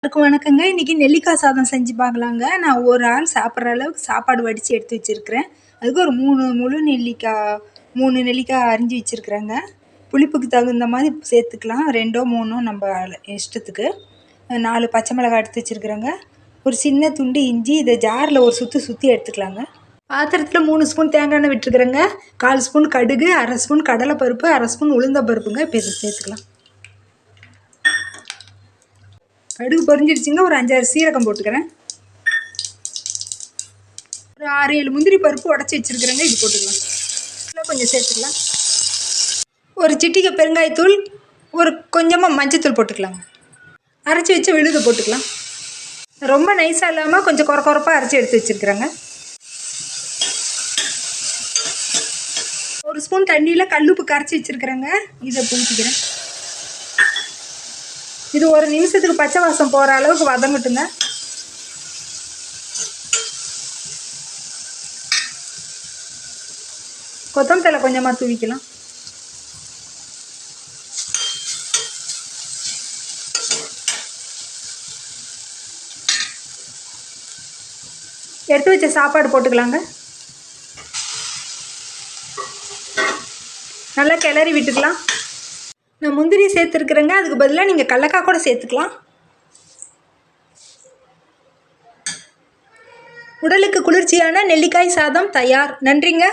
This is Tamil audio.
எல்லாருக்கும் வணக்கங்க. இன்றைக்கி நெல்லிக்காய் சாதம் செஞ்சு பார்க்கலாங்க. நான் ஒரு ஆள் சாப்பிட்ற அளவுக்கு சாப்பாடு வடித்து எடுத்து வச்சுருக்கிறேன். அதுக்கு ஒரு 3 முழு நெல்லிக்காய் 3 நெல்லிக்காய் அரிஞ்சு வச்சுருக்குறேங்க. புளிப்புக்கு தகுந்த மாதிரி சேர்த்துக்கலாம். 2ஓ 3ஓ நம்ம இஷ்டத்துக்கு. 4 பச்சை மிளகாய் எடுத்து வச்சுருக்குறேங்க. ஒரு சின்ன துண்டு இஞ்சி. இதை ஜாரில் ஒரு சுற்றி எடுத்துக்கலாங்க. பாத்திரத்தில் 3 ஸ்பூன் தேங்காய் எண்ணெய் விட்டுருக்குறேங்க. 1/4 ஸ்பூன் கடுகு, 1/2 ஸ்பூன் கடலைப்பருப்பு, 1/2 ஸ்பூன் உளுந்தம்பருப்புங்க. இப்போ இதை சேர்த்துக்கலாம். கடுகு பொரிஞ்சிடுச்சுங்க. ஒரு 5-6 சீரகம் போட்டுக்கிறேன். ஒரு 6-7 முந்திரி பருப்பு உடச்சி வச்சுருக்குறேங்க. இது போட்டுக்கலாம். கொஞ்சம் சேர்த்துக்கலாம். ஒரு சிட்டிகை பெருங்காயத்தூள், ஒரு கொஞ்சமாக மஞ்சத்தூள் போட்டுக்கலாங்க. அரைச்சி வச்சு விழுது போட்டுக்கலாம். ரொம்ப நைஸாக இல்லாமல் கொஞ்சம் குறப்பாக அரைச்சி எடுத்து வச்சுருக்குறேங்க. ஒரு ஸ்பூன் தண்ணியில் கல்லுப்பு கரைச்சி வச்சுருக்குறேங்க. இதை ஊற்றிக்கிறேன். இது ஒரு நிமிஷத்துக்கு பச்சை வாசம் போகிற அளவுக்கு வதங்கட்டுங்க. கொத்தமல்லி தழை கொஞ்சமாக தூவிக்கலாம். எடுத்து வச்ச சாப்பாடு போட்டுக்கலாங்க. நல்லா கிளறி விட்டுக்கலாம். நான் முந்திரி சேர்த்துருக்குறேங்க. அதுக்கு பதிலாக நீங்கள் கடலக்காய் கூட சேர்த்துக்கலாம். உடலுக்கு குளிர்ச்சியான நெல்லிக்காய் சாதம் தயார். நன்றிங்க.